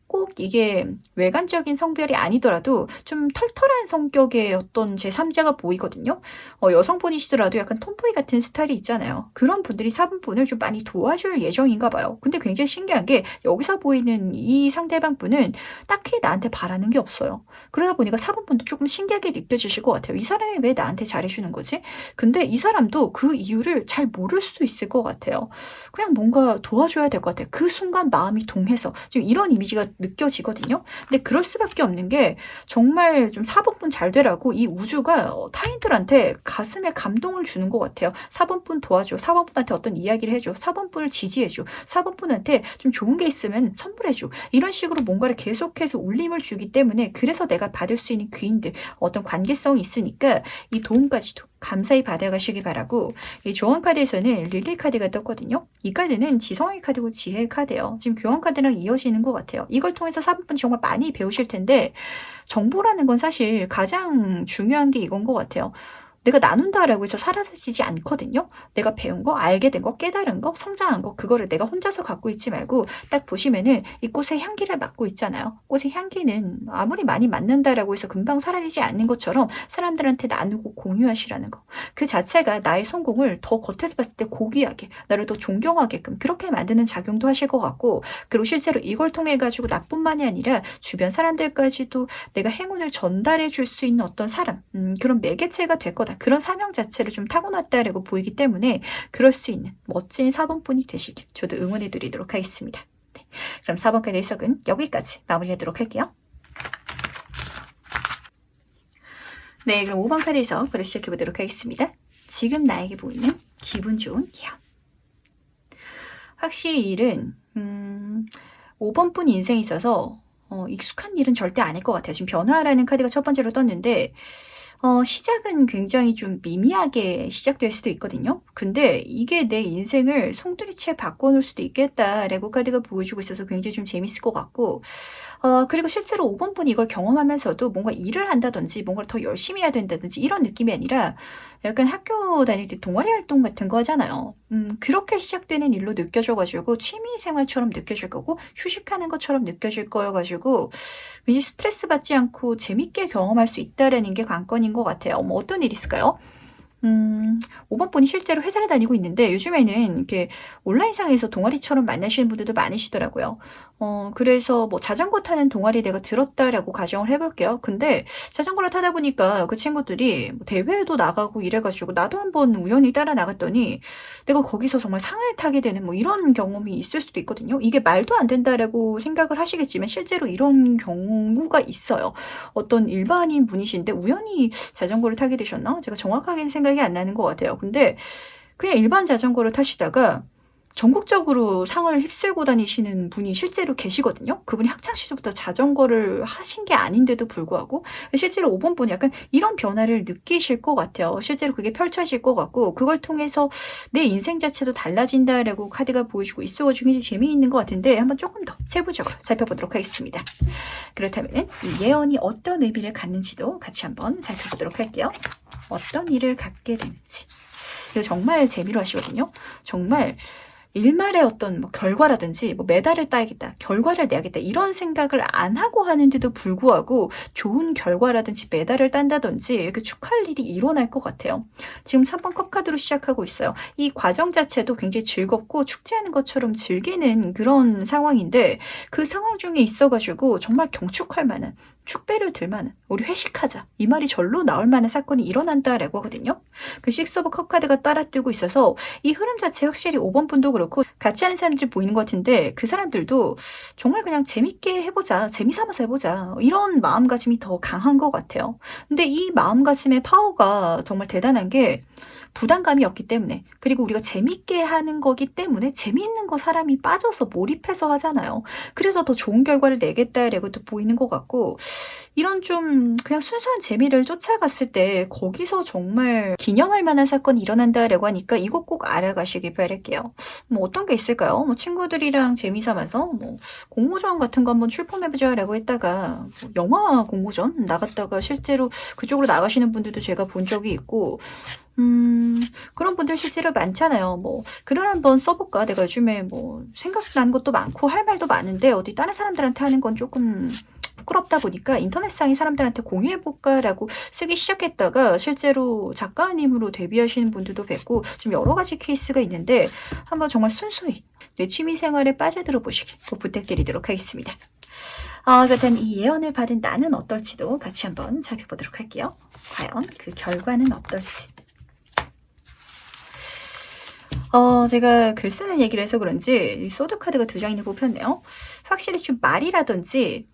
꼭 이게 외관적인 성별이 아니더라도 좀 털털한 성격의 어떤 제3자가 보이거든요. 여성분이시더라도 약간 톰보이 같은 스타일이 있잖아요. 그런 분들이 4분분을 좀 많이 도와줄 예정인가 봐요. 근데 굉장히 신기한 게 여기서 보이는 이 상대방 분은 딱히 나한테 바라는 게 없어요. 그러다 보니까 4분분도 조금 신기하게 느껴지실 것 같아요. 이 사람이 왜 나한테 잘해주는 거지? 근데 이 사람도 그 이유를 잘 모를 수도 있을 것 같아요. 그냥 뭔가 도와줘야 될 것 같아요. 그 순간 마음이 동해서 지금 이런 이미지가 느껴지거든요. 근데 그럴 수밖에 없는 게 정말 좀 4번분 잘 되라고 이 우주가 타인들한테 가슴에 감동을 주는 것 같아요. 4번분 도와줘. 4번분한테 어떤 이야기를 해줘. 4번분을 지지해줘. 4번분한테 좀 좋은 게 있으면 선물해줘. 이런 식으로 뭔가를 계속해서 울림을 주기 때문에 그래서 내가 받을 수 있는 귀인들 어떤 관계성이 있으니까 이 도움까지도 감사히 받아가시기 바라고 이 조언 카드에서는 릴리 카드가 떴거든요. 이 카드는 지성의 카드고 지혜의 카드예요. 지금 교환 카드랑 이어지는 것 같아요. 이걸 통해서 4분분이 정말 많이 배우실 텐데 정보라는 건 사실 가장 중요한 게 이건 것 같아요. 내가 나눈다라고 해서 사라지지 않거든요. 내가 배운 거, 알게 된 거, 깨달은 거, 성장한 거 그거를 내가 혼자서 갖고 있지 말고 딱 보시면은 이 꽃의 향기를 맡고 있잖아요. 꽃의 향기는 아무리 많이 맡는다라고 해서 금방 사라지지 않는 것처럼 사람들한테 나누고 공유하시라는 거. 그 자체가 나의 성공을 더 겉에서 봤을 때 고귀하게 나를 더 존경하게끔 그렇게 만드는 작용도 하실 것 같고 그리고 실제로 이걸 통해 가지고 나뿐만이 아니라 주변 사람들까지도 내가 행운을 전달해 줄 수 있는 어떤 사람 그런 매개체가 될 거다. 그런 사명 자체를 좀 타고났다라고 보이기 때문에 그럴 수 있는 멋진 4번분이 되시길 저도 응원해 드리도록 하겠습니다. 네, 그럼 4번 카드 해석은 여기까지 마무리하도록 할게요. 네, 그럼 5번 카드 해석 바로 시작해 보도록 하겠습니다. 지금 나에게 보이는 기분 좋은 예언. 확실히 이 일은 5번분 인생에 있어서 익숙한 일은 절대 아닐 것 같아요. 지금 변화라는 카드가 첫 번째로 떴는데 시작은 굉장히 좀 미미하게 시작될 수도 있거든요. 근데 이게 내 인생을 송두리째 바꿔놓을 수도 있겠다. 레고 카드가 보여주고 있어서 굉장히 좀 재밌을 것 같고, 그리고 실제로 5번 분이 이걸 경험하면서도 뭔가 일을 한다든지 뭔가를 더 열심히 해야 된다든지 이런 느낌이 아니라 약간 학교 다닐 때 동아리 활동 같은 거 하잖아요. 그렇게 시작되는 일로 느껴져 가지고 취미 생활처럼 느껴질 거고 휴식하는 것처럼 느껴질 거여 가지고 왠지 스트레스 받지 않고 재밌게 경험할 수 있다라는 게 관건인 것 같아요. 뭐 어떤 일이 있을까요? 5번 분이 실제로 회사를 다니고 있는데 요즘에는 이렇게 온라인상에서 동아리처럼 만나시는 분들도 많으시더라고요. 그래서 뭐 자전거 타는 동아리 내가 들었다라고 가정을 해 볼게요. 근데 자전거를 타다 보니까 그 친구들이 뭐 대회에도 나가고 이래 가지고 나도 한번 우연히 따라 나갔더니 내가 거기서 정말 상을 타게 되는 뭐 이런 경험이 있을 수도 있거든요. 이게 말도 안 된다라고 생각을 하시겠지만 실제로 이런 경우가 있어요. 어떤 일반인 분이신데 우연히 자전거를 타게 되셨나? 제가 정확하게는 생각이 안 나는 것 같아요. 근데 그냥 일반 자전거를 타시다가 전국적으로 상을 휩쓸고 다니시는 분이 실제로 계시거든요. 그분이 학창 시절부터 자전거를 하신 게 아닌데도 불구하고 실제로 5번 분이 약간 이런 변화를 느끼실 것 같아요. 실제로 그게 펼쳐질 것 같고 그걸 통해서 내 인생 자체도 달라진다라고 카드가 보여주고 있어가지고 굉장히 재미있는 것 같은데 한번 조금 더 세부적으로 살펴보도록 하겠습니다. 그렇다면 이 예언이 어떤 의미를 갖는지도 같이 한번 살펴보도록 할게요. 어떤 일을 갖게 되는지. 이거 정말 재미로 하시거든요. 정말 일말의 어떤 뭐 결과라든지 뭐 메달을 따야겠다, 결과를 내야겠다 이런 생각을 안 하고 하는데도 불구하고 좋은 결과라든지 메달을 딴다든지 이렇게 축하할 일이 일어날 것 같아요. 지금 3번 컵 카드로 시작하고 있어요. 이 과정 자체도 굉장히 즐겁고 축제하는 것처럼 즐기는 그런 상황인데 그 상황 중에 있어가지고 정말 경축할 만한 축배를 들 만한 우리 회식하자 이 말이 절로 나올 만한 사건이 일어난다라고 하거든요. 그 식스 오브 컵 카드가 따라뜨고 있어서 이 흐름 자체 확실히 5번 분도 그렇고 같이 하는 사람들이 보이는 것 같은데 그 사람들도 정말 그냥 재밌게 해보자, 재미삼아서 해보자 이런 마음가짐이 더 강한 것 같아요. 근데 이 마음가짐의 파워가 정말 대단한 게 부담감이 없기 때문에 그리고 우리가 재밌게 하는 거기 때문에 재미있는 거 사람이 빠져서 몰입해서 하잖아요. 그래서 더 좋은 결과를 내겠다라고 또 보이는 것 같고 이런 좀 그냥 순수한 재미를 쫓아갔을 때 거기서 정말 기념할 만한 사건이 일어난다라고 하니까 이거 꼭 알아가시길 바랄게요. 뭐 어떤 게 있을까요? 뭐 친구들이랑 재미삼아서 뭐 공모전 같은 거 한번 출품해보자라고 했다가 뭐 영화 공모전 나갔다가 실제로 그쪽으로 나가시는 분들도 제가 본 적이 있고 그런 분들 실제로 많잖아요. 뭐 글을 한번 써볼까? 내가 요즘에 뭐 생각나는 것도 많고 할 말도 많은데 어디 다른 사람들한테 하는 건 조금 부끄럽다 보니까 인터넷상의 사람들한테 공유해볼까라고 쓰기 시작했다가 실제로 작가님으로 데뷔하시는 분들도 뵙고 좀 여러 가지 케이스가 있는데 한번 정말 순수히 내 취미생활에 빠져들어 보시길 꼭 부탁드리도록 하겠습니다. 그렇다면 이 예언을 받은 나는 어떨지도 같이 한번 살펴보도록 할게요. 과연 그 결과는 어떨지. 제가 글 쓰는 얘기를 해서 그런지 이 소드 카드가 2장이나 뽑혔네요. 확실히 좀 말이라든지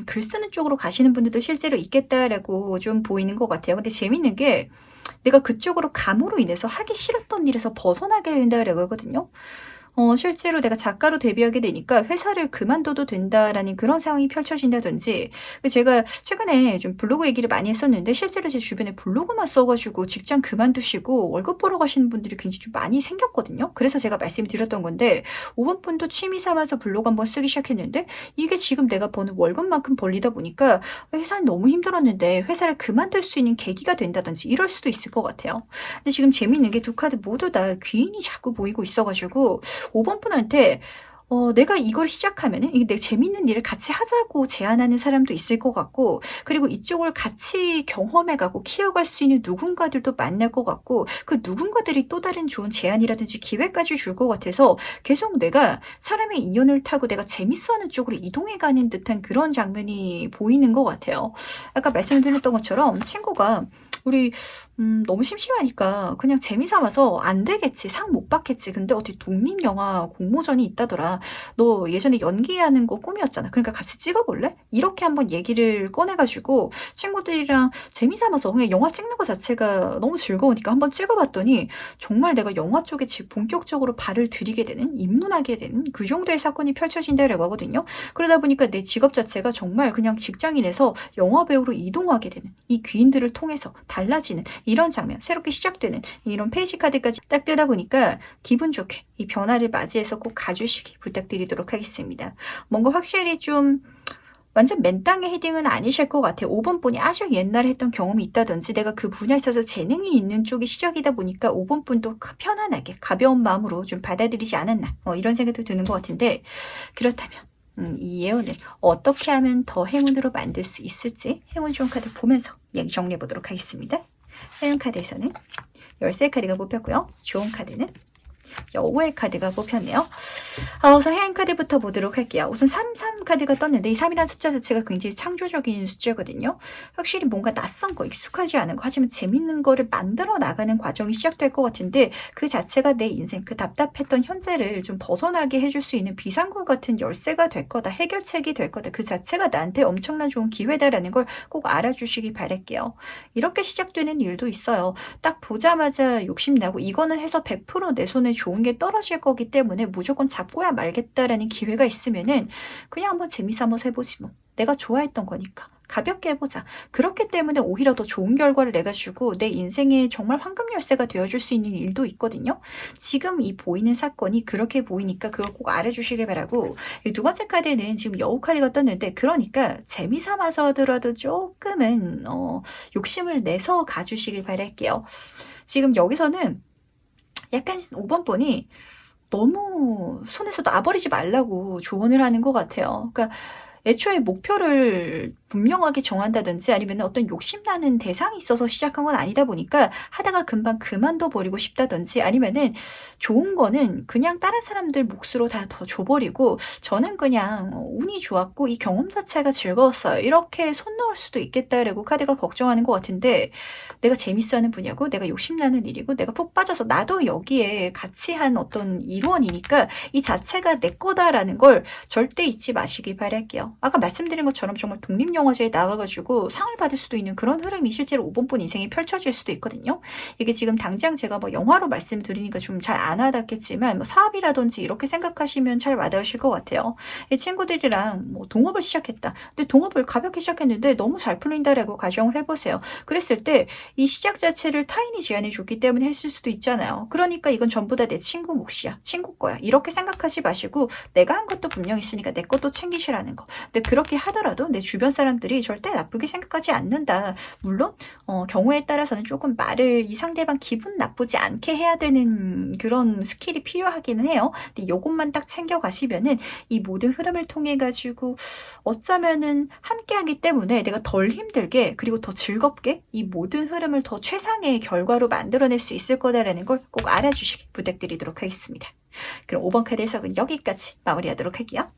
글 쓰는 쪽으로 가시는 분들도 실제로 있겠다라고 좀 보이는 것 같아요. 근데 재밌는 게 내가 그쪽으로 감으로 인해서 하기 싫었던 일에서 벗어나게 된다라고 하거든요. 실제로 내가 작가로 데뷔하게 되니까 회사를 그만둬도 된다라는 그런 상황이 펼쳐진다든지 제가 최근에 좀 블로그 얘기를 많이 했었는데 실제로 제 주변에 블로그만 써가지고 직장 그만두시고 월급 벌어 가시는 분들이 굉장히 좀 많이 생겼거든요. 그래서 제가 말씀드렸던 건데 5번 분도 취미 삼아서 블로그 한번 쓰기 시작했는데 이게 지금 내가 버는 월급만큼 벌리다 보니까 회사는 너무 힘들었는데 회사를 그만둘 수 있는 계기가 된다든지 이럴 수도 있을 것 같아요. 근데 지금 재미있는 게 두 카드 모두 다 귀인이 자꾸 보이고 있어가지고 5번 분한테 내가 이걸 시작하면은 이게 내 재밌는 일을 같이 하자고 제안하는 사람도 있을 것 같고 그리고 이쪽을 같이 경험해가고 키워갈 수 있는 누군가들도 만날 것 같고 그 누군가들이 또 다른 좋은 제안이라든지 기회까지 줄 것 같아서 계속 내가 사람의 인연을 타고 내가 재밌어하는 쪽으로 이동해가는 듯한 그런 장면이 보이는 것 같아요. 아까 말씀드렸던 것처럼 친구가 우리 너무 심심하니까 그냥 재미삼아서 안 되겠지, 상 못 받겠지. 근데 어디 독립영화 공모전이 있다더라. 너 예전에 연기하는 거 꿈이었잖아. 그러니까 같이 찍어볼래? 이렇게 한번 얘기를 꺼내가지고 친구들이랑 재미삼아서 그냥 영화 찍는 거 자체가 너무 즐거우니까 한번 찍어봤더니 정말 내가 영화 쪽에 본격적으로 발을 들이게 되는, 입문하게 되는 그 정도의 사건이 펼쳐진다라고 하거든요. 그러다 보니까 내 직업 자체가 정말 그냥 직장인에서 영화 배우로 이동하게 되는 이 귀인들을 통해서 달라지는 이런 장면, 새롭게 시작되는 이런 페이지 카드까지 딱 뜨다 보니까 기분 좋게 이 변화를 맞이해서 꼭 가주시기 부탁드리도록 하겠습니다. 뭔가 확실히 좀 완전 맨땅에 헤딩은 아니실 것 같아요. 5번 분이 아주 옛날에 했던 경험이 있다든지 내가 그 분야에 있어서 재능이 있는 쪽이 시작이다 보니까 5번 분도 편안하게 가벼운 마음으로 좀 받아들이지 않았나 이런 생각도 드는 것 같은데, 그렇다면 이 예언을 어떻게 하면 더 행운으로 만들 수 있을지 행운 좋은 카드 보면서 이야기 정리해 보도록 하겠습니다. 행운 카드에서는 열쇠 카드가 뽑혔고요. 좋은 카드는 여우의 카드가 뽑혔네요. 우선 행운 카드부터 보도록 할게요. 우선 33 카드가 떴는데 이 3이라는 숫자 자체가 굉장히 창조적인 숫자거든요. 확실히 뭔가 낯선 거, 익숙하지 않은 거, 하지만 재밌는 거를 만들어 나가는 과정이 시작될 것 같은데 그 자체가 내 인생, 그 답답했던 현재를 좀 벗어나게 해줄 수 있는 비상구 같은 열쇠가 될 거다. 해결책이 될 거다. 그 자체가 나한테 엄청난 좋은 기회다라는 걸 꼭 알아주시기 바랄게요. 이렇게 시작되는 일도 있어요. 딱 보자마자 욕심나고 이거는 해서 100% 내 손에 좋은 게 떨어질 거기 때문에 무조건 잡고야 말겠다라는 기회가 있으면은 그냥 한번 재미삼아 해보지 뭐. 내가 좋아했던 거니까 가볍게 해보자. 그렇기 때문에 오히려 더 좋은 결과를 내가 주고 내 인생에 정말 황금 열쇠가 되어줄 수 있는 일도 있거든요. 지금 이 보이는 사건이 그렇게 보이니까 그걸 꼭 알아주시길 바라고, 이 두 번째 카드는 지금 여우 카드가 떴는데 그러니까 재미삼아서 하더라도 조금은 욕심을 내서 가주시길 바랄게요. 지금 여기서는 약간 5번 분이 너무 손에서 놔버리지 말라고 조언을 하는 것 같아요. 그러니까 애초에 목표를 분명하게 정한다든지 아니면 어떤 욕심나는 대상이 있어서 시작한 건 아니다 보니까 하다가 금방 그만둬 버리고 싶다든지, 아니면은 좋은 거는 그냥 다른 사람들 몫으로 다 더 줘버리고 저는 그냥 운이 좋았고 이 경험 자체가 즐거웠어요. 이렇게 손 놓을 수도 있겠다라고 카드가 걱정하는 것 같은데, 내가 재밌어하는 분야고 내가 욕심나는 일이고 내가 푹 빠져서 나도 여기에 같이 한 어떤 일원이니까 이 자체가 내 거다라는 걸 절대 잊지 마시기 바랄게요. 아까 말씀드린 것처럼 정말 독립영화제에 나가가지고 상을 받을 수도 있는 그런 흐름이 실제로 5번 분 인생에 펼쳐질 수도 있거든요. 이게 지금 당장 제가 뭐 영화로 말씀드리니까 좀 잘 안 와닿겠지만 뭐 사업이라든지 이렇게 생각하시면 잘 와닿으실 것 같아요. 이 친구들이랑 뭐 동업을 시작했다. 근데 동업을 가볍게 시작했는데 너무 잘 풀린다라고 가정을 해보세요. 그랬을 때 이 시작 자체를 타인이 제안해 줬기 때문에 했을 수도 있잖아요. 그러니까 이건 전부 다 내 친구 몫이야. 친구 거야. 이렇게 생각하지 마시고 내가 한 것도 분명 있으니까 내 것도 챙기시라는 거. 근데 그렇게 하더라도 내 주변 사람들이 절대 나쁘게 생각하지 않는다. 물론 경우에 따라서는 조금 말을 이 상대방 기분 나쁘지 않게 해야 되는 그런 스킬이 필요하기는 해요. 근데 요것만 딱 챙겨가시면은 이 모든 흐름을 통해 가지고 어쩌면은 함께하기 때문에 내가 덜 힘들게 그리고 더 즐겁게 이 모든 흐름을 더 최상의 결과로 만들어낼 수 있을 거다라는 걸 꼭 알아주시기 부탁드리도록 하겠습니다. 그럼 5번 카드 해석은 여기까지 마무리하도록 할게요.